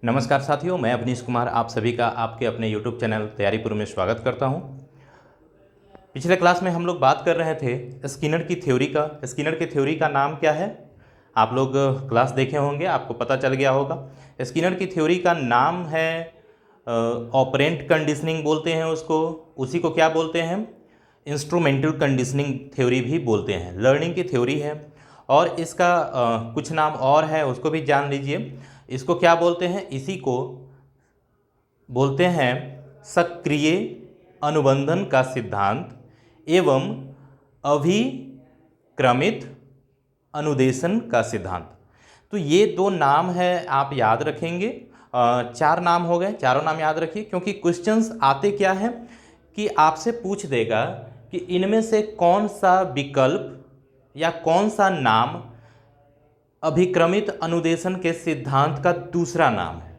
नमस्कार साथियों, मैं अवनीश कुमार आप सभी का आपके अपने यूट्यूब चैनल तैयारीपुर में स्वागत करता हूं। पिछले क्लास में हम लोग बात कर रहे थे स्किनर की थ्योरी का। स्किनर की थ्योरी का नाम क्या है? आप लोग क्लास देखे होंगे, आपको पता चल गया होगा। स्किनर की थ्योरी का नाम है ऑपरेंट कंडीशनिंग बोलते हैं उसको। उसी को क्या बोलते हैं? इंस्ट्रूमेंटल कंडीशनिंग थ्योरी भी बोलते हैं। लर्निंग की थ्योरी है और इसका कुछ नाम और है, उसको भी जान लीजिए। इसको क्या बोलते हैं? इसी को बोलते हैं सक्रिय अनुबंधन का सिद्धांत एवं अभिक्रमित अनुदेशन का सिद्धांत। तो ये दो नाम है, आप याद रखेंगे। चार नाम हो गए, चारों नाम याद रखिए, क्योंकि क्वेश्चंस आते क्या है कि आपसे पूछ देगा कि इनमें से कौन सा विकल्प या कौन सा नाम अभिक्रमित अनुदेशन के सिद्धांत का दूसरा नाम है।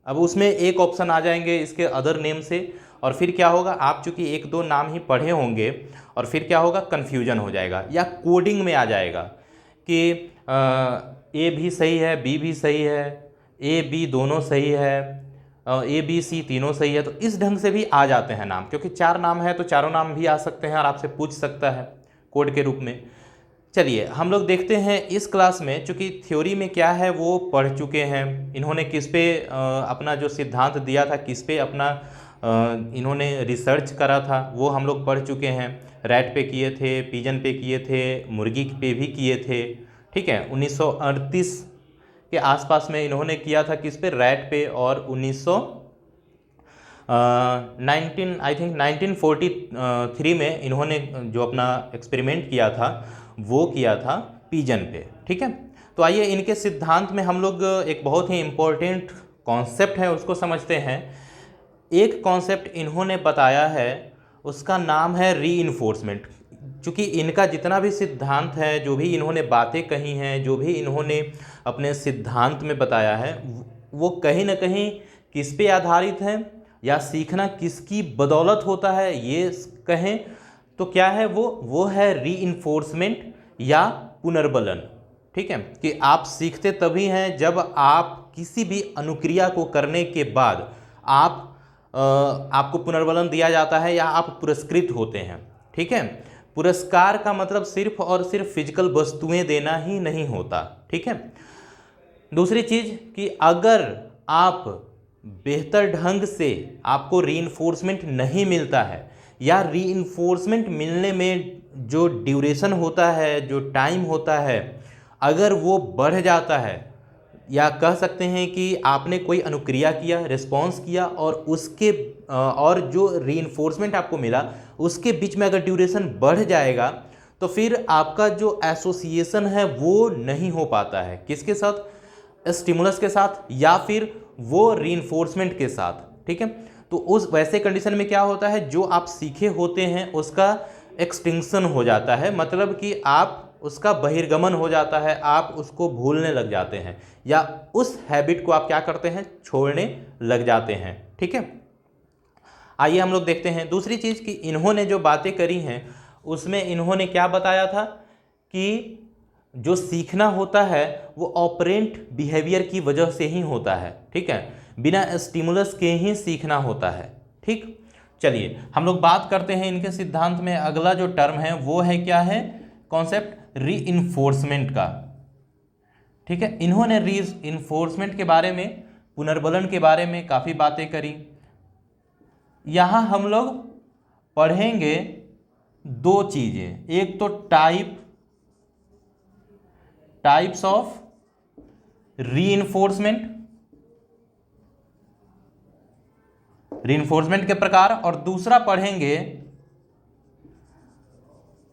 अब उसमें एक ऑप्शन आ जाएंगे इसके अदर नेम से, और फिर क्या होगा, आप चूंकि एक दो नाम ही पढ़े होंगे और फिर क्या होगा, कन्फ्यूजन हो जाएगा या कोडिंग में आ जाएगा कि ए भी सही है, बी भी सही है, ए बी दोनों सही है, ए बी सी तीनों सही है। तो इस ढंग से भी आ जाते हैं नाम, क्योंकि चार नाम है तो चारों नाम भी आ सकते हैं और आपसे पूछ सकता है कोड के रूप में। चलिए हम लोग देखते हैं इस क्लास में, चूँकि थ्योरी में क्या है वो पढ़ चुके हैं। इन्होंने किस पे अपना जो सिद्धांत दिया था, किस पे अपना इन्होंने रिसर्च करा था, वो हम लोग पढ़ चुके हैं। रैट पे किए थे, पिजन पे किए थे, मुर्गी पे भी किए थे। ठीक है, 1938 के आसपास में इन्होंने किया था, किस पे? रैट पे। और 1943 में इन्होंने जो अपना एक्सपेरिमेंट किया था वो किया था पिजन पे। ठीक है, तो आइए इनके सिद्धांत में हम लोग एक बहुत ही इम्पोर्टेंट कॉन्सेप्ट है उसको समझते हैं। एक कॉन्सेप्ट इन्होंने बताया है, उसका नाम है रीइंफोर्समेंट। चूँकि इनका जितना भी सिद्धांत है, जो भी इन्होंने बातें कही हैं, जो भी इन्होंने अपने सिद्धांत में बताया है, वो कहीं ना कहीं किस पे आधारित है या सीखना किसकी बदौलत होता है ये कहें तो क्या है वो है रीइंफोर्समेंट या पुनर्बलन। ठीक है, कि आप सीखते तभी हैं जब आप किसी भी अनुक्रिया को करने के बाद आपको पुनर्बलन दिया जाता है या आप पुरस्कृत होते हैं। ठीक है, पुरस्कार का मतलब सिर्फ और सिर्फ फिजिकल वस्तुएं देना ही नहीं होता। ठीक है, दूसरी चीज कि अगर आप बेहतर ढंग से आपको रीइंफोर्समेंट नहीं मिलता है या रीइंफोर्समेंट मिलने में जो ड्यूरेशन होता है, जो टाइम होता है, अगर वो बढ़ जाता है, या कह सकते हैं कि आपने कोई अनुक्रिया किया, रिस्पॉन्स किया और उसके और जो रीइंफोर्समेंट आपको मिला उसके बीच में अगर ड्यूरेशन बढ़ जाएगा तो फिर आपका जो एसोसिएशन है वो नहीं हो पाता है। किसके साथ? स्टिमुलस के साथ या फिर वो रीइंफोर्समेंट के साथ। ठीक है, तो उस वैसे कंडीशन में क्या होता है, जो आप सीखे होते हैं उसका एक्सटिंक्शन हो जाता है, मतलब कि आप उसका बहिर्गमन हो जाता है, आप उसको भूलने लग जाते हैं या उस हैबिट को आप क्या करते हैं, छोड़ने लग जाते हैं। ठीक है, आइए हम लोग देखते हैं दूसरी चीज़ कि इन्होंने जो बातें करी हैं उसमें इन्होंने क्या बताया था कि जो सीखना होता है वो ऑपरेंट बिहेवियर की वजह से ही होता है। ठीक है, बिना स्टिमुलस के ही सीखना होता है। ठीक, चलिए हम लोग बात करते हैं इनके सिद्धांत में अगला जो टर्म है वो है क्या है, कॉन्सेप्ट रीइंफोर्समेंट का। ठीक है, इन्होंने रीइंफोर्समेंट के बारे में, पुनर्बलन के बारे में काफ़ी बातें करी। यहाँ हम लोग पढ़ेंगे दो चीज़ें, एक तो टाइप्स ऑफ रीइंफोर्समेंट के प्रकार, और दूसरा पढ़ेंगे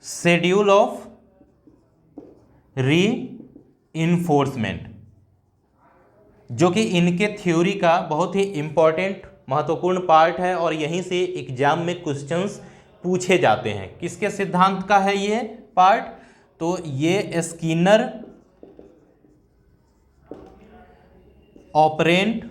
शेड्यूल ऑफ रीइंफोर्समेंट, जो कि इनके थ्योरी का बहुत ही इंपॉर्टेंट महत्वपूर्ण पार्ट है और यहीं से एग्जाम में क्वेश्चंस पूछे जाते हैं। किसके सिद्धांत का है ये पार्ट? तो ये स्किनर ऑपरेंट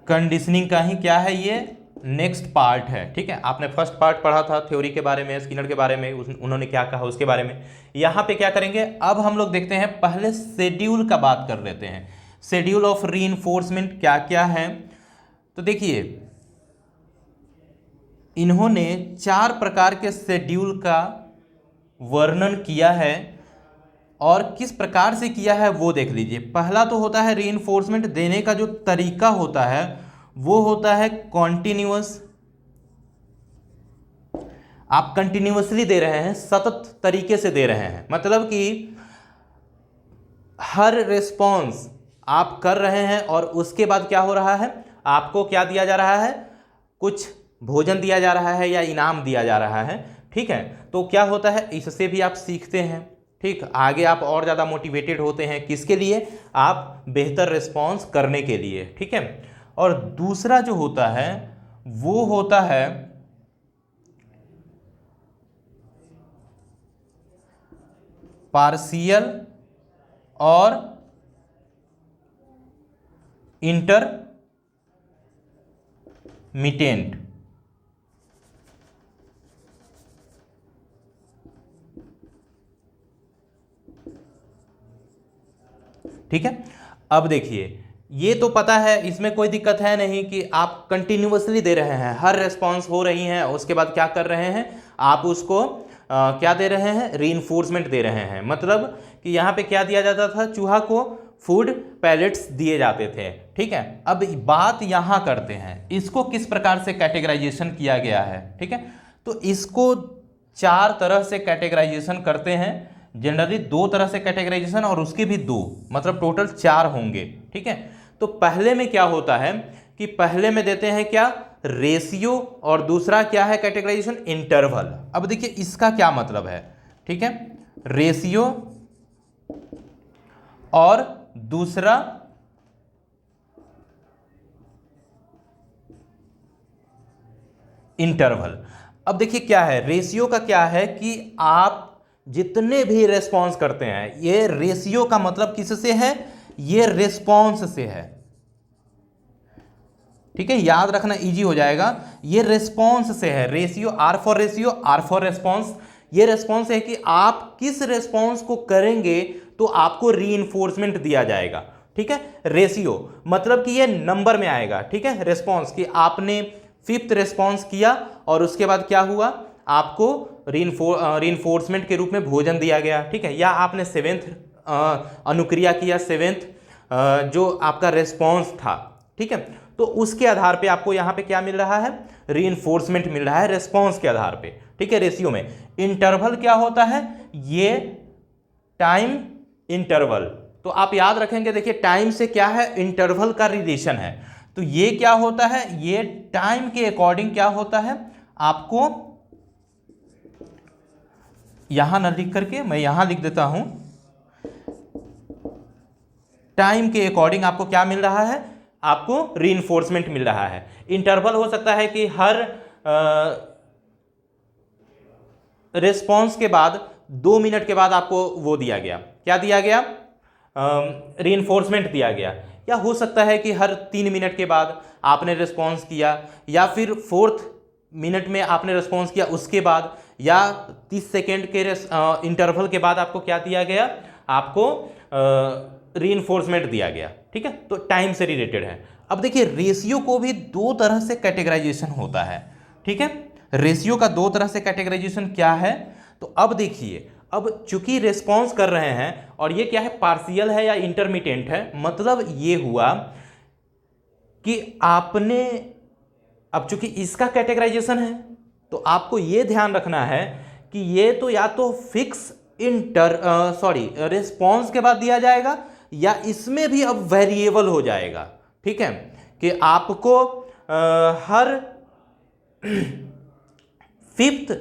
कंडीशनिंग का ही क्या है, ये नेक्स्ट पार्ट है, ठीक है। आपने फर्स्ट पार्ट पढ़ा था थ्योरी के बारे में, स्किनर के बारे में, उन्होंने क्या कहा उसके बारे में। यहाँ पे क्या करेंगे, अब हम लोग देखते हैं, पहले शेड्यूल का बात कर लेते हैं। शेड्यूल ऑफ रीइंफोर्समेंट क्या क्या है। तो देखिए, इन्होंने 4 प्रकार के शेड्यूल का वर्णन किया है, और किस प्रकार से किया है वो देख लीजिए। पहला तो होता है रीइंफोर्समेंट देने का जो तरीका होता है वो होता है कॉन्टिन्यूअस। आप कंटिन्यूअसली दे रहे हैं, सतत तरीके से दे रहे हैं, मतलब कि हर रिस्पॉन्स आप कर रहे हैं और उसके बाद क्या हो रहा है, आपको क्या दिया जा रहा है, कुछ भोजन दिया जा रहा है या इनाम दिया जा रहा है, ठीक है। तो क्या होता है, इससे भी आप सीखते हैं, ठीक। आगे आप और ज़्यादा मोटिवेटेड होते हैं, किसके लिए, आप बेहतर रिस्पॉन्स करने के लिए, ठीक है। और दूसरा जो होता है वो होता है पार्शियल और इंटरमिटेंट। ठीक है। अब देखिए, ये तो पता है, इसमें कोई दिक्कत है नहीं कि आप कंटिन्यूअसली दे रहे हैं, हर रेस्पॉन्स हो रही हैं, उसके बाद क्या कर रहे हैं, आप उसको क्या दे रहे हैं, रीइंफोर्समेंट दे रहे हैं। मतलब कि यहाँ पे क्या दिया जाता था, चूहा को फूड पैलेट्स दिए जाते थे, ठीक है। अब बात यहाँ करते हैं, इसको किस प्रकार से कैटेगराइजेशन किया गया है, ठीक है। तो इसको 4 तरह से कैटेगराइजेशन करते हैं। जनरली 2 तरह से कैटेगराइजेशन, और उसके भी 2, मतलब टोटल 4 होंगे, ठीक है। तो पहले में क्या होता है कि पहले में देते हैं क्या, रेशियो, और दूसरा क्या है कैटेगराइजेशन, इंटरवल। अब देखिए इसका क्या मतलब है, ठीक है, रेशियो और दूसरा इंटरवल। अब देखिए क्या है, रेशियो का क्या है कि आप जितने भी रेस्पॉन्स करते हैं, ये रेशियो का मतलब किससे है, ये रेस्पॉन्स से है, ठीक है। याद रखना इजी हो जाएगा, ये रेस्पॉन्स से है। Ratio, R for response. ये रेस्पॉन्स है कि आप किस रेस्पॉन्स को करेंगे तो आपको रीइंफोर्समेंट दिया जाएगा, ठीक है। रेशियो मतलब कि ये नंबर में आएगा, ठीक है। रेस्पॉन्स कि आपने 5th रेस्पॉन्स किया और उसके बाद क्या हुआ, आपको रीइंफोर्समेंट के रूप में भोजन दिया गया, ठीक है। या आपने 7th अनुक्रिया किया, 7th जो आपका रेस्पॉन्स था, ठीक है। तो उसके आधार पे आपको यहाँ पे क्या मिल रहा है, रीइंफोर्समेंट मिल रहा है रेस्पॉन्स के आधार पे, ठीक है। रेशियो में इंटरवल क्या होता है, ये टाइम इंटरवल। तो आप याद रखेंगे, देखिए टाइम से क्या है, इंटरवल का रिलेशन है। तो ये क्या होता है, ये टाइम के अकॉर्डिंग क्या होता है, आपको यहां ना लिख करके मैं यहां लिख देता हूं, टाइम के अकॉर्डिंग आपको क्या मिल रहा है, आपको रीइंफोर्समेंट मिल रहा है। इंटरवल हो सकता है कि हर रिस्पॉन्स के बाद 2 मिनट के बाद आपको वो दिया गया, क्या दिया गया, रीइंफोर्समेंट दिया गया। या हो सकता है कि हर 3 मिनट के बाद आपने रिस्पॉन्स किया, या फिर 4th मिनट में आपने रिस्पॉन्स किया उसके बाद, या 30 सेकेंड के इंटरवल के बाद आपको क्या दिया गया, आपको रीइंफोर्समेंट दिया गया, ठीक है। तो टाइम से रिलेटेड है। अब देखिए रेशियो को भी 2 तरह से कैटेगराइजेशन होता है, ठीक है। रेशियो का 2 तरह से कैटेगराइजेशन क्या है, तो अब देखिए, अब चूंकि रिस्पॉन्स कर रहे हैं, और ये क्या है, पार्शियल है या इंटरमिटेंट है, मतलब ये हुआ कि आपने, अब चूंकि इसका कैटेगराइजेशन है तो आपको ये ध्यान रखना है कि ये तो या तो फिक्स रिस्पॉन्स के बाद दिया जाएगा, या इसमें भी अब वेरिएबल हो जाएगा, ठीक है। कि आपको हर 5th,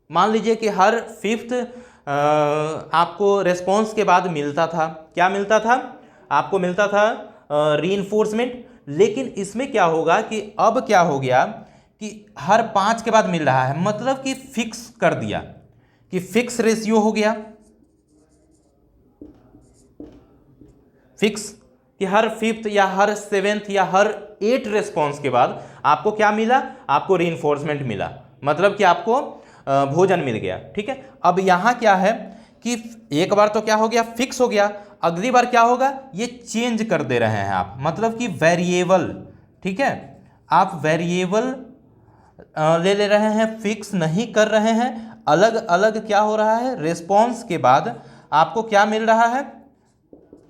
मान लीजिए कि हर 5th आपको रिस्पॉन्स के बाद मिलता था, क्या मिलता था, आपको मिलता था रीइंफोर्समेंट। लेकिन इसमें क्या होगा कि अब क्या हो गया कि हर 5 के बाद मिल रहा है, मतलब कि फिक्स कर दिया कि फिक्स रेशियो हो गया, फिक्स कि हर 5th या हर 7th या हर 8 रेस्पॉन्स के बाद आपको क्या मिला, आपको रीइंफोर्समेंट मिला, मतलब कि आपको भोजन मिल गया। ठीक है, अब यहाँ क्या है कि एक बार तो क्या हो गया, फिक्स हो गया, अगली बार क्या होगा, ये चेंज कर दे रहे हैं आप, मतलब कि वेरिएबल। ठीक है, आप वेरिएबल ले रहे हैं, फिक्स नहीं कर रहे हैं, अलग अलग क्या हो रहा है, रेस्पॉन्स के बाद आपको क्या मिल रहा है,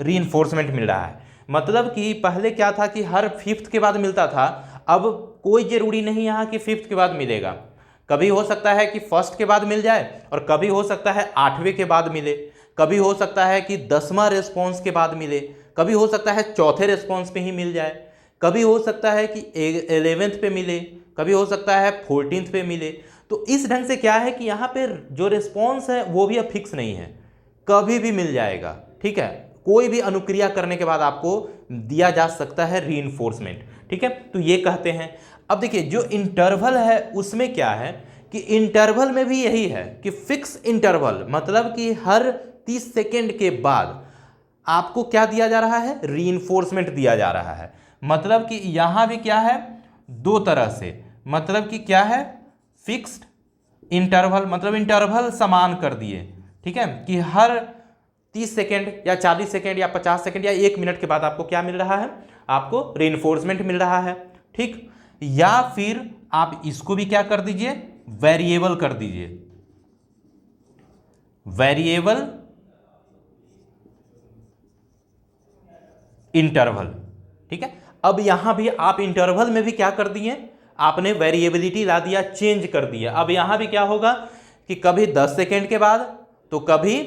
रीइंफोर्समेंट मिल रहा है। मतलब कि पहले क्या था कि हर फिफ्थ के बाद मिलता था, अब कोई जरूरी नहीं यहाँ कि फिफ्थ के बाद मिलेगा, कभी हो सकता है कि फर्स्ट के बाद मिल जाए, और कभी हो सकता है 8वें के बाद मिले, कभी हो सकता है कि 10वां रेस्पॉन्स के बाद मिले, कभी हो सकता है चौथे रेस्पॉन्स पे ही मिल जाए, कभी हो सकता है कि 11th पे मिले, कभी हो सकता है 14th पे मिले। तो इस ढंग से क्या है कि यहाँ पे जो रिस्पॉन्स है वो भी अब फिक्स नहीं है, कभी भी मिल जाएगा। ठीक है, कोई भी अनुक्रिया करने के बाद आपको दिया जा सकता है रीइंफोर्समेंट। ठीक है, तो ये कहते हैं। अब देखिए जो इंटरवल है उसमें क्या है कि इंटरवल में भी यही है कि फिक्स इंटरवल, मतलब कि हर 30 सेकेंड के बाद आपको क्या दिया जा रहा है, रीइंफोर्समेंट दिया जा रहा है। मतलब कि यहां भी क्या है, दो तरह से, मतलब कि क्या है, फिक्स्ड इंटरवल, मतलब इंटरवल समान कर दिए। ठीक है, कि हर 30 सेकेंड या 40 सेकेंड या 50 सेकेंड या 1 मिनट के बाद आपको क्या मिल रहा है, आपको रीइंफोर्समेंट मिल रहा है। ठीक, या फिर आप इसको भी क्या कर दीजिए, वेरिएबल कर दीजिए, वेरिएबल इंटरवल। ठीक है, अब यहां भी आप इंटरवल में भी क्या कर दिए, आपने वेरिएबिलिटी ला दिया, चेंज कर दिया। अब यहां भी क्या होगा कि कभी 10 सेकेंड के बाद, तो कभी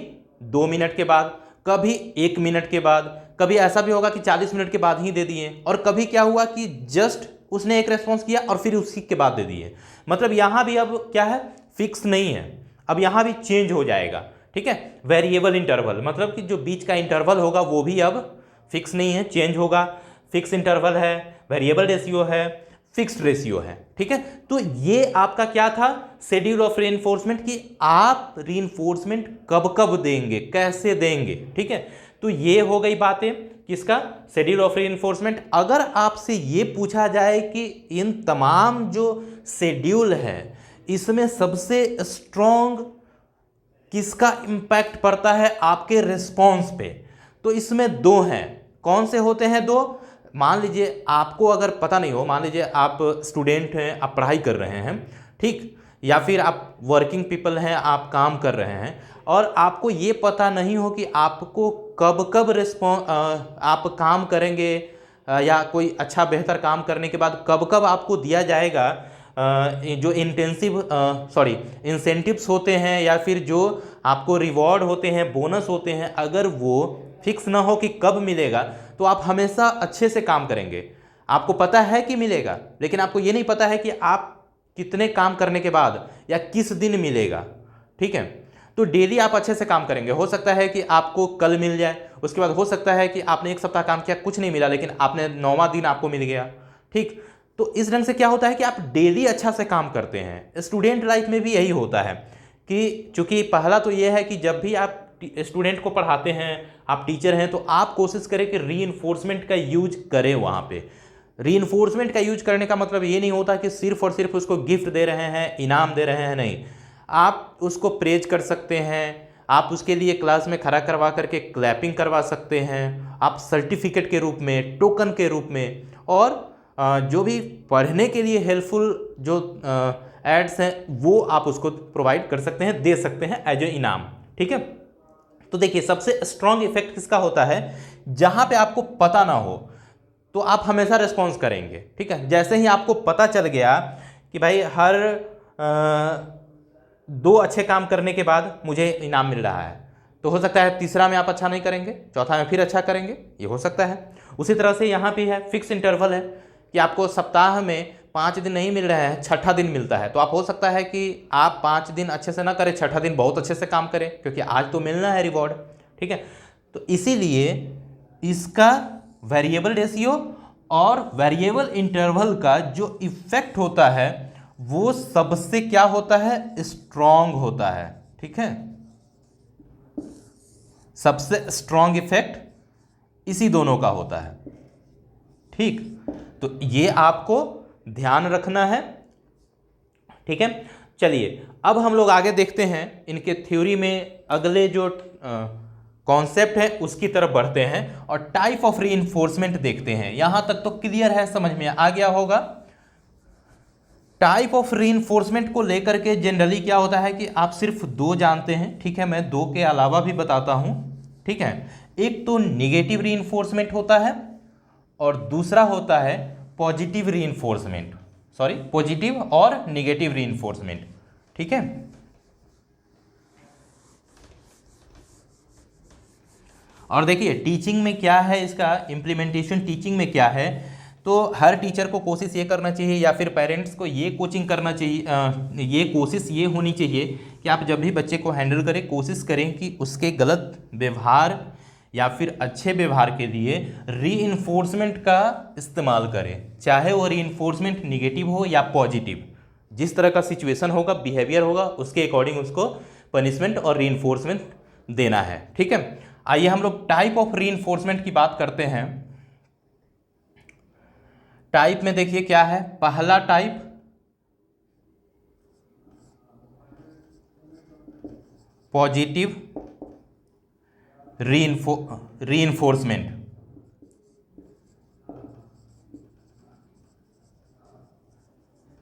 2 मिनट के बाद, कभी 1 मिनट के बाद, कभी ऐसा भी होगा कि 40 मिनट के बाद ही दे दिए, और कभी क्या हुआ कि जस्ट उसने एक रेस्पॉन्स किया और फिर उसी के बाद दे दिए। मतलब यहां भी अब क्या है, फिक्स नहीं है, अब यहां भी चेंज हो जाएगा। ठीक है, वेरिएबल इंटरवल, मतलब कि जो बीच का इंटरवल होगा वो भी अब फिक्स नहीं है, चेंज होगा। फिक्स इंटरवल है, वेरिएबल रेशियो है, फिक्स्ड रेशियो है। ठीक है, तो ये आपका क्या था, शेड्यूल ऑफ रीइंफोर्समेंट, कि आप रीइंफोर्समेंट कब कब देंगे, कैसे देंगे। ठीक है, तो ये हो गई बातें किसका, शेड्यूल ऑफ रीइंफोर्समेंट। अगर आपसे ये पूछा जाए कि इन तमाम जो शेड्यूल है इसमें सबसे स्ट्रॉन्ग किसका इंपैक्ट पड़ता है आपके रिस्पॉन्स पे, तो इसमें दो हैं। कौन से होते हैं दो, मान लीजिए आपको अगर पता नहीं हो, मान लीजिए आप स्टूडेंट हैं, आप पढ़ाई कर रहे हैं, ठीक, या फिर आप वर्किंग पीपल हैं, आप काम कर रहे हैं, और आपको ये पता नहीं हो कि आपको कब कब आप काम करेंगे, या कोई अच्छा बेहतर काम करने के बाद कब कब आपको दिया जाएगा जो इंसेंटिव्स होते हैं, या फिर जो आपको रिवॉर्ड होते हैं, बोनस होते हैं, अगर वो फिक्स ना हो कि कब मिलेगा, तो आप हमेशा अच्छे से काम करेंगे। आपको पता है कि मिलेगा, लेकिन आपको ये नहीं पता है कि आप कितने काम करने के बाद या किस दिन मिलेगा। ठीक है, तो डेली आप अच्छे से काम करेंगे। हो सकता है कि आपको कल मिल जाए, उसके बाद हो सकता है कि आपने 1 सप्ताह काम किया, कुछ नहीं मिला, लेकिन आपने 9वां दिन आपको मिल गया। ठीक, तो इस ढंग से क्या होता है कि आप डेली अच्छा से काम करते हैं। स्टूडेंट लाइफ में भी यही होता है कि चूंकि पहला तो यह है कि जब भी आप स्टूडेंट को पढ़ाते हैं, आप टीचर हैं, तो आप कोशिश करें कि रीइंफोर्समेंट का यूज करें। वहाँ पे रीइंफोर्समेंट का यूज करने का मतलब ये नहीं होता कि सिर्फ और सिर्फ उसको गिफ्ट दे रहे हैं, इनाम दे रहे हैं, नहीं। आप उसको प्रेज कर सकते हैं, आप उसके लिए क्लास में खड़ा करवा करके क्लैपिंग करवा सकते हैं, आप सर्टिफिकेट के रूप में, टोकन के रूप में, और जो भी पढ़ने के लिए हेल्पफुल जो एड्स हैं वो आप उसको प्रोवाइड कर सकते हैं, दे सकते हैं एज ए इनाम। ठीक है, तो देखिए सबसे स्ट्रॉन्ग इफेक्ट किसका होता है, जहां पे आपको पता ना हो तो आप हमेशा रिस्पॉन्स करेंगे। ठीक है, जैसे ही आपको पता चल गया कि भाई हर 2 अच्छे काम करने के बाद मुझे इनाम मिल रहा है, तो हो सकता है तीसरा में आप अच्छा नहीं करेंगे, चौथा में फिर अच्छा करेंगे, ये हो सकता है। उसी तरह से यहाँ पे है, फिक्स इंटरवल है कि आपको सप्ताह में 5 दिन नहीं मिल रहा है, छठा दिन मिलता है, तो आप हो सकता है कि आप 5 दिन अच्छे से ना करें, छठा दिन बहुत अच्छे से काम करें, क्योंकि आज तो मिलना है रिवॉर्ड। ठीक है, तो इसीलिए इसका वेरिएबल रेशियो और वेरिएबल इंटरवल का जो इफेक्ट होता है वो सबसे क्या होता है, स्ट्रॉन्ग होता है। ठीक है, सबसे स्ट्रॉन्ग इफेक्ट इसी दोनों का होता है। ठीक, तो ये आपको ध्यान रखना है, ठीक है। चलिए अब हम लोग आगे देखते हैं इनके थ्योरी में अगले जो कॉन्सेप्ट है उसकी तरफ बढ़ते हैं और टाइप ऑफ रीइंफोर्समेंट देखते हैं। यहां तक तो क्लियर है, समझ में आ गया होगा। टाइप ऑफ रीइंफोर्समेंट को लेकर के जनरली क्या होता है कि आप सिर्फ दो जानते हैं, ठीक है, मैं दो के अलावा भी बताता हूं, ठीक है। एक तो निगेटिव रीइंफोर्समेंट होता है और दूसरा होता है पॉजिटिव रीइंफोर्समेंट, सॉरी पॉजिटिव और निगेटिव रीइंफोर्समेंट, ठीक है। और देखिए टीचिंग में क्या है, इसका इम्प्लीमेंटेशन टीचिंग में क्या है, तो हर टीचर को कोशिश ये करना चाहिए या फिर पेरेंट्स को ये कोचिंग करना चाहिए, ये कोशिश ये होनी चाहिए कि आप जब भी बच्चे को हैंडल करें कोशिश करें कि उसके गलत व्यवहार या फिर अच्छे व्यवहार के लिए रीइंफोर्समेंट का इस्तेमाल करें, चाहे वो रीइंफोर्समेंट निगेटिव हो या पॉजिटिव। जिस तरह का सिचुएशन होगा, बिहेवियर होगा, उसके अकॉर्डिंग उसको पनिशमेंट और रीइंफोर्समेंट देना है, ठीक है। आइए हम लोग टाइप ऑफ रीइंफोर्समेंट की बात करते हैं। टाइप में देखिए क्या है, पहला टाइप पॉजिटिव रीइंफोर्समेंट,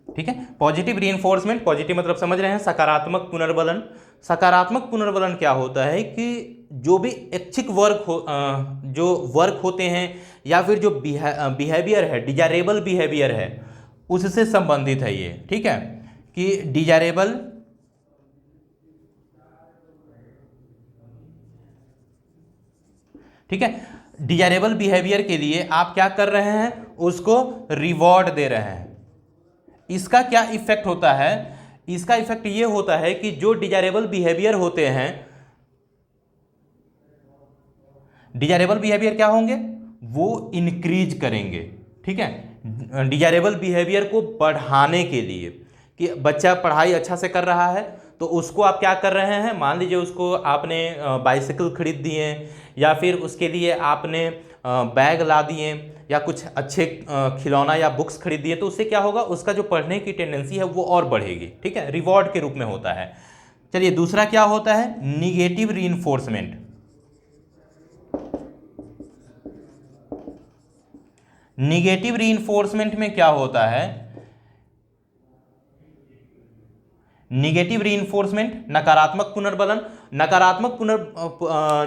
ठीक है। पॉजिटिव रीइंफोर्समेंट, पॉजिटिव मतलब समझ रहे हैं सकारात्मक पुनर्बलन। सकारात्मक पुनर्बलन क्या होता है कि जो भी ऐच्छिक वर्क हो, जो वर्क होते हैं या फिर जो बिहेवियर है, डिजायरेबल बिहेवियर है, उससे संबंधित है ये, ठीक है। कि डिजायरेबल ठीक है, डिजायरेबल बिहेवियर के लिए आप क्या कर रहे हैं, उसको रिवॉर्ड दे रहे हैं। इसका क्या इफेक्ट होता है, इसका इफेक्ट ये होता है कि जो डिजायरेबल बिहेवियर होते हैं, डिजायरेबल बिहेवियर क्या होंगे, वो इंक्रीज करेंगे, ठीक है। डिजायरेबल बिहेवियर को बढ़ाने के लिए कि बच्चा पढ़ाई अच्छा से कर रहा है तो उसको आप क्या कर रहे हैं, मान लीजिए उसको आपने बाइसिकल खरीद दिए या फिर उसके लिए आपने बैग ला दिए या कुछ अच्छे खिलौना या बुक्स खरीद दिए, तो उससे क्या होगा, उसका जो पढ़ने की टेंडेंसी है वो और बढ़ेगी, ठीक है। रिवॉर्ड के रूप में होता है। चलिए दूसरा क्या होता है, निगेटिव रीइंफोर्समेंट। निगेटिव रीइंफोर्समेंट में क्या होता है, निगेटिव रीइंफोर्समेंट नकारात्मक पुनर्बलन। नकारात्मक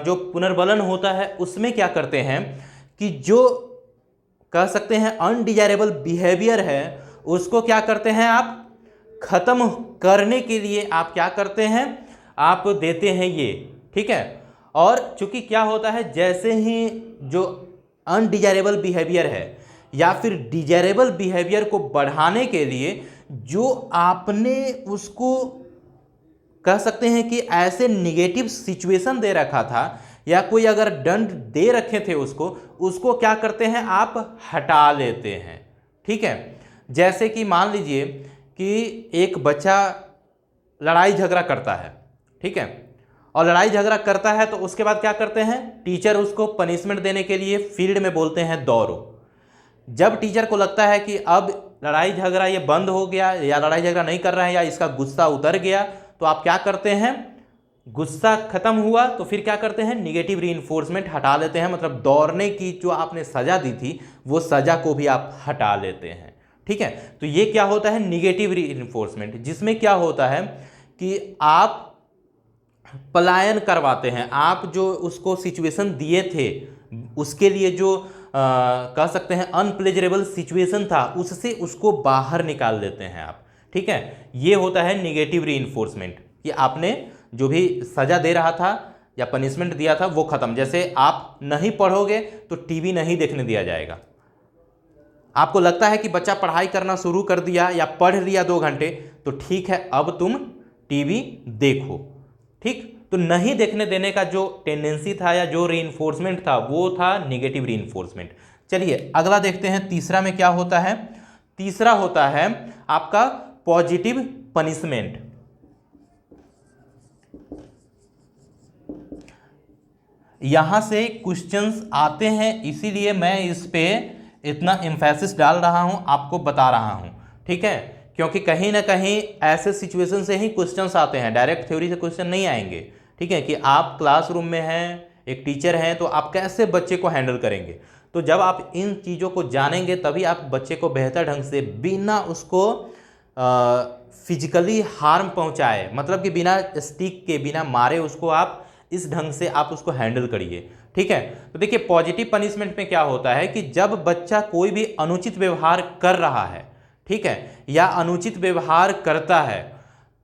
जो पुनर्बलन होता है उसमें क्या करते हैं कि जो कह सकते हैं अनडिजायरेबल बिहेवियर है उसको क्या करते हैं, आप खत्म करने के लिए आप क्या करते हैं, आप देते हैं ये, ठीक है। और चूंकि क्या होता है, जैसे ही जो अनडिजायरेबल बिहेवियर है या फिर डिजायरेबल बिहेवियर को बढ़ाने के लिए जो आपने उसको कह सकते हैं कि ऐसे निगेटिव सिचुएशन दे रखा था या कोई अगर दंड दे रखे थे उसको क्या करते हैं, आप हटा लेते हैं, ठीक है। जैसे कि मान लीजिए कि एक बच्चा लड़ाई झगड़ा करता है, ठीक है, और लड़ाई झगड़ा करता है तो उसके बाद क्या करते हैं, टीचर उसको पनिशमेंट देने के लिए फील्ड में बोलते हैं दौड़ो। जब टीचर को लगता है कि अब लड़ाई झगड़ा ये बंद हो गया या लड़ाई झगड़ा नहीं कर रहा है या इसका गुस्सा उतर गया, तो आप क्या करते हैं, गुस्सा खत्म हुआ तो फिर क्या करते हैं, निगेटिव रीइंफोर्समेंट हटा लेते हैं। मतलब दौड़ने की जो आपने सजा दी थी वो सजा को भी आप हटा लेते हैं, ठीक है। तो ये क्या होता है, निगेटिव रीइंफोर्समेंट, जिसमें क्या होता है कि आप पलायन करवाते हैं। आप जो उसको सिचुएशन दिए थे उसके लिए जो कह सकते हैं अनप्लेजरेबल सिचुएशन था उससे उसको बाहर निकाल देते हैं आप, ठीक है। ये होता है निगेटिव रीइंफोर्समेंट कि आपने जो भी सजा दे रहा था या पनिशमेंट दिया था वो खत्म। जैसे आप नहीं पढ़ोगे तो टीवी नहीं देखने दिया जाएगा। आपको लगता है कि बच्चा पढ़ाई करना शुरू कर दिया या पढ़ लिया 2 घंटे, तो ठीक है अब तुम टीवी देखो, ठीक। तो नहीं देखने देने का जो टेंडेंसी था या जो रीइंफोर्समेंट था वो था निगेटिव रीइंफोर्समेंट। चलिए अगला देखते हैं, तीसरा में क्या होता है। तीसरा होता है आपका पॉजिटिव पनिशमेंट। यहां से क्वेश्चंस आते हैं, इसीलिए मैं इस पे इतना एम्फेसिस डाल रहा हूँ, आपको बता रहा हूँ, ठीक है, क्योंकि कहीं ना कहीं ऐसे सिचुएशन से ही क्वेश्चंस आते हैं, डायरेक्ट थ्योरी से क्वेश्चन नहीं आएंगे, ठीक है, कि आप क्लासरूम में हैं, एक टीचर हैं, तो आप कैसे बच्चे को हैंडल करेंगे। तो जब आप इन चीज़ों को जानेंगे तभी आप बच्चे को बेहतर ढंग से बिना उसको फिजिकली हार्म पहुंचाए, मतलब कि बिना स्टिक के, बिना मारे उसको आप इस ढंग से आप उसको हैंडल करिए, ठीक है। तो देखिए पॉजिटिव पनिशमेंट में क्या होता है कि जब बच्चा कोई भी अनुचित व्यवहार कर रहा है, ठीक है, या अनुचित व्यवहार करता है,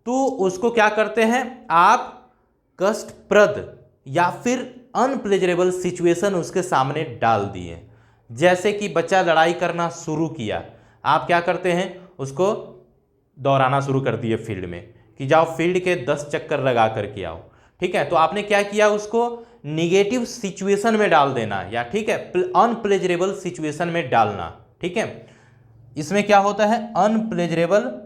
तो उसको क्या करते हैं आप, कष्टप्रद या फिर अनप्लेजरेबल सिचुएशन उसके सामने डाल दिए। जैसे कि बच्चा लड़ाई करना शुरू किया, आप क्या करते हैं, उसको दौड़ाना शुरू कर दिए फील्ड में, कि जाओ फील्ड के 10 चक्कर लगा करके आओ, ठीक है। तो आपने क्या किया, उसको निगेटिव सिचुएशन में डाल देना, या ठीक है अनप्लेजरेबल सिचुएशन में डालना, ठीक है। इसमें क्या होता है, अनप्लेजरेबल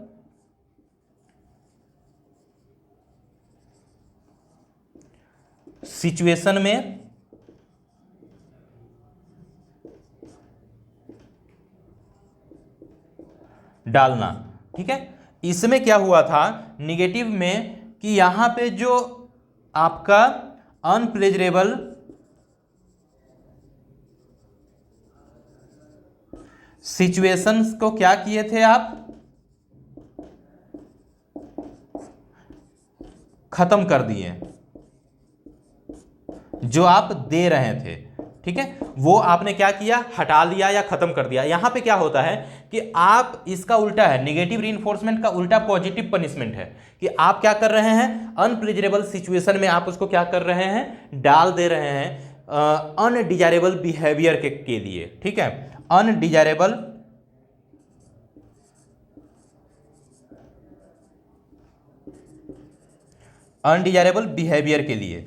सिचुएशन में डालना, ठीक है। इसमें क्या हुआ था निगेटिव में, कि यहां पे जो आपका अनप्लेजरेबल सिचुएशंस को क्या किए थे आप, खत्म कर दिए, जो आप दे रहे थे, ठीक है, वो आपने क्या किया, हटा लिया या खत्म कर दिया। यहां पे क्या होता है कि आप इसका उल्टा है, निगेटिव रीइंफोर्समेंट का उल्टा पॉजिटिव पनिशमेंट है, कि आप क्या कर रहे हैं, अनप्लेजरेबल सिचुएशन में आप उसको क्या कर रहे हैं, डाल दे रहे हैं अनडिजायरेबल बिहेवियर के लिए, ठीक है, अनडिजायरेबल बिहेवियर के लिए,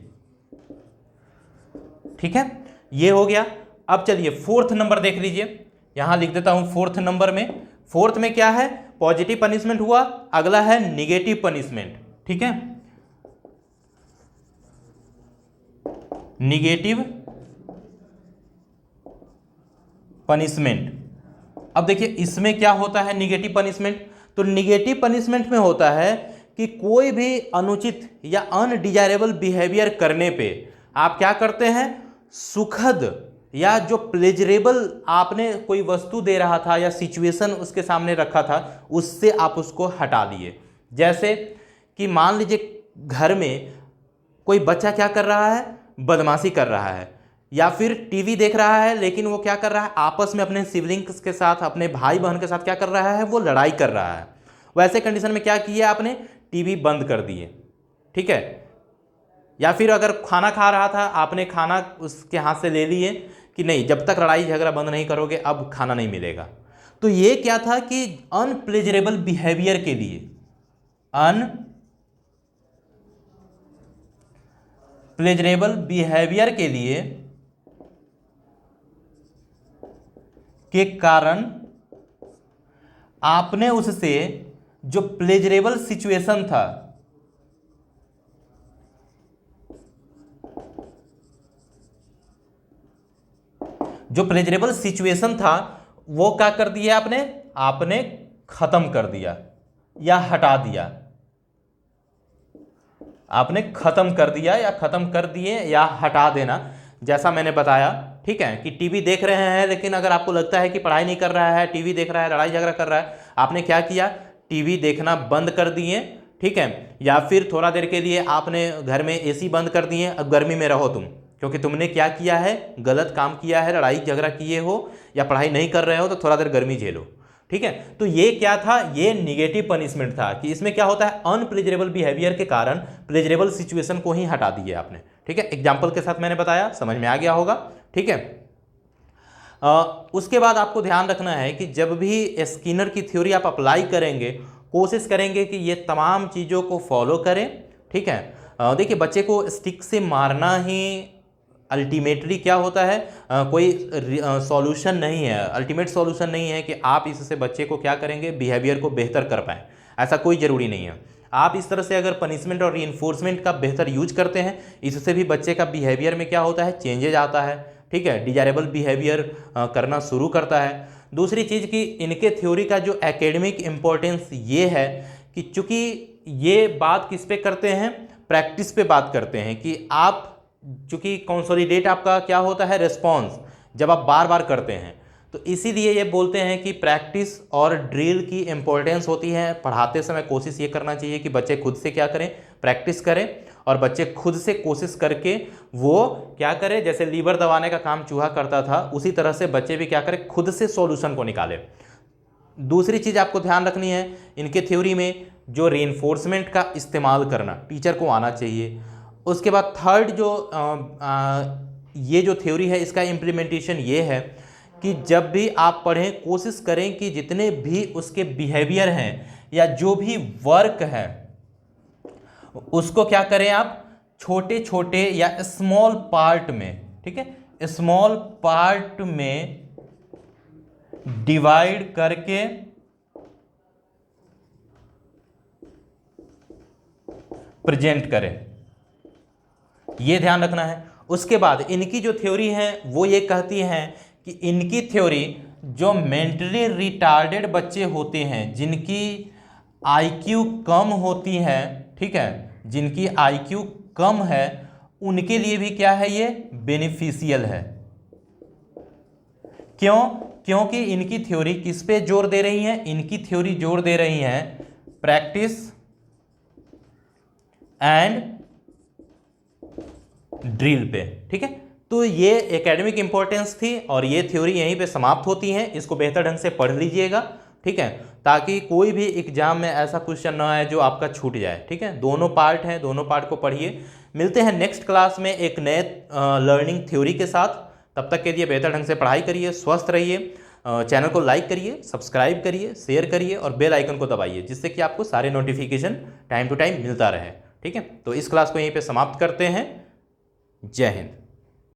ठीक है। ये हो गया। अब चलिए फोर्थ नंबर देख लीजिए, यहां लिख देता हूं फोर्थ नंबर में। फोर्थ में क्या है, पॉजिटिव पनिशमेंट हुआ, अगला है निगेटिव पनिशमेंट, ठीक है, निगेटिव पनिशमेंट। अब देखिए इसमें क्या होता है निगेटिव पनिशमेंट, तो निगेटिव पनिशमेंट में होता है कि कोई भी अनुचित या अनडिजायरेबल बिहेवियर करने पे आप क्या करते हैं, सुखद या जो प्लेजरेबल आपने कोई वस्तु दे रहा था या सिचुएशन उसके सामने रखा था, उससे आप उसको हटा लिए। जैसे कि मान लीजिए घर में कोई बच्चा क्या कर रहा है, बदमाशी कर रहा है, या फिर टीवी देख रहा है, लेकिन वो क्या कर रहा है, आपस में अपने सिबलिंग्स के साथ, अपने भाई बहन के साथ क्या कर रहा है, वो लड़ाई कर रहा है। वैसे कंडीशन में क्या किया आपने, टीवी बंद कर दिए, ठीक है। या फिर अगर खाना खा रहा था, आपने खाना उसके हाथ से ले लिए कि नहीं, जब तक लड़ाई झगड़ा बंद नहीं करोगे अब खाना नहीं मिलेगा। तो ये क्या था कि अनप्लेजरेबल बिहेवियर के लिए, अनप्लेजरेबल बिहेवियर के लिए के कारण आपने उससे जो प्लेजरेबल सिचुएशन था, जो प्लेजरेबल सिचुएशन था वो क्या कर दिया आपने खत्म कर दिया या हटा दिया। आपने खत्म कर दिया या खत्म कर दिए या हटा देना, जैसा मैंने बताया, ठीक है, कि टीवी देख रहे हैं, लेकिन अगर आपको लगता है कि पढ़ाई नहीं कर रहा है, टीवी देख रहा है, लड़ाई झगड़ा कर रहा है, आपने क्या किया, टीवी देखना बंद कर दिए, ठीक है। या फिर थोड़ा देर के लिए आपने घर में एसी बंद कर दिए, अब गर्मी में रहो तुम, क्योंकि तुमने क्या किया है, गलत काम किया है, लड़ाई झगड़ा किए हो या पढ़ाई नहीं कर रहे हो, तो थोड़ा देर गर्मी झेलो, ठीक है। तो ये क्या था, ये निगेटिव पनिशमेंट था, कि इसमें क्या होता है, अनप्लेजरेबल बिहेवियर के कारण प्लेजरेबल सिचुएशन को ही हटा दिए आपने, ठीक है। एग्जाम्पल के साथ मैंने बताया, समझ में आ गया होगा, ठीक है। उसके बाद आपको ध्यान रखना है कि जब भी स्किनर की थ्योरी आप अप्लाई करेंगे, कोशिश करेंगे कि ये तमाम चीज़ों को फॉलो करें, ठीक है। देखिए बच्चे को स्टिक से मारना ही अल्टीमेटली क्या होता है, कोई सॉल्यूशन नहीं है, अल्टीमेट सॉल्यूशन नहीं है कि आप इससे बच्चे को क्या करेंगे, बिहेवियर को बेहतर कर पाएँ, ऐसा कोई ज़रूरी नहीं है। आप इस तरह से अगर पनिशमेंट और रीइंफोर्समेंट का बेहतर यूज करते हैं, इससे भी बच्चे का बिहेवियर में क्या होता है, चेंजेज आता है, ठीक है, डिजायरेबल बिहेवियर करना शुरू करता है। दूसरी चीज़ कि इनके थ्योरी का जो एकेडमिक इम्पोर्टेंस ये है कि चूंकि ये बात किस पे करते हैं, प्रैक्टिस पे बात करते हैं कि आप चूंकि कंसोलिडेट आपका क्या होता है, रिस्पॉन्स, जब आप बार बार करते हैं, तो इसीलिए ये बोलते हैं कि प्रैक्टिस और ड्रिल की इम्पोर्टेंस होती है। पढ़ाते समय कोशिश ये करना चाहिए कि बच्चे खुद से क्या करें, प्रैक्टिस करें, और बच्चे खुद से कोशिश करके वो क्या करें, जैसे लीवर दबाने का काम चूहा करता था, उसी तरह से बच्चे भी क्या करें, खुद से सॉल्यूशन को निकालें। दूसरी चीज़ आपको ध्यान रखनी है, इनके थ्योरी में जो रीइंफोर्समेंट का इस्तेमाल करना टीचर को आना चाहिए। उसके बाद थर्ड जो ये जो थ्योरी है इसका इम्प्लीमेंटेशन ये है कि जब भी आप पढ़ें कोशिश करें कि जितने भी उसके बिहेवियर हैं या जो भी वर्क है उसको क्या करें आप छोटे छोटे या स्मॉल पार्ट में, ठीक है, स्मॉल पार्ट में डिवाइड करके प्रेजेंट करें, ये ध्यान रखना है। उसके बाद इनकी जो थ्योरी है वो ये कहती है कि इनकी थ्योरी जो मेंटली रिटार्डेड बच्चे होते हैं, जिनकी आईक्यू कम होती है, ठीक है, जिनकी आईक्यू कम है, उनके लिए भी क्या है, ये बेनिफिशियल है। क्यों? क्योंकि इनकी थ्योरी किस पे जोर दे रही है, इनकी थ्योरी जोर दे रही है प्रैक्टिस एंड ड्रिल पे, ठीक है। तो ये एकेडमिक इंपॉर्टेंस थी और ये थ्योरी यहीं पे समाप्त होती है। इसको बेहतर ढंग से पढ़ लीजिएगा, ठीक है, ताकि कोई भी एग्जाम में ऐसा क्वेश्चन ना आए जो आपका छूट जाए, ठीक है। दोनों पार्ट हैं, दोनों पार्ट को पढ़िए। मिलते हैं नेक्स्ट क्लास में एक नए लर्निंग थ्योरी के साथ। तब तक के लिए बेहतर ढंग से पढ़ाई करिए, स्वस्थ रहिए। चैनल को लाइक करिए, सब्सक्राइब करिए, शेयर करिए और बेल आइकन को दबाइए, जिससे कि आपको सारे नोटिफिकेशन टाइम टू टाइम मिलता रहे, ठीक है। तो इस क्लास को यहीं पे समाप्त करते हैं। जय हिंद।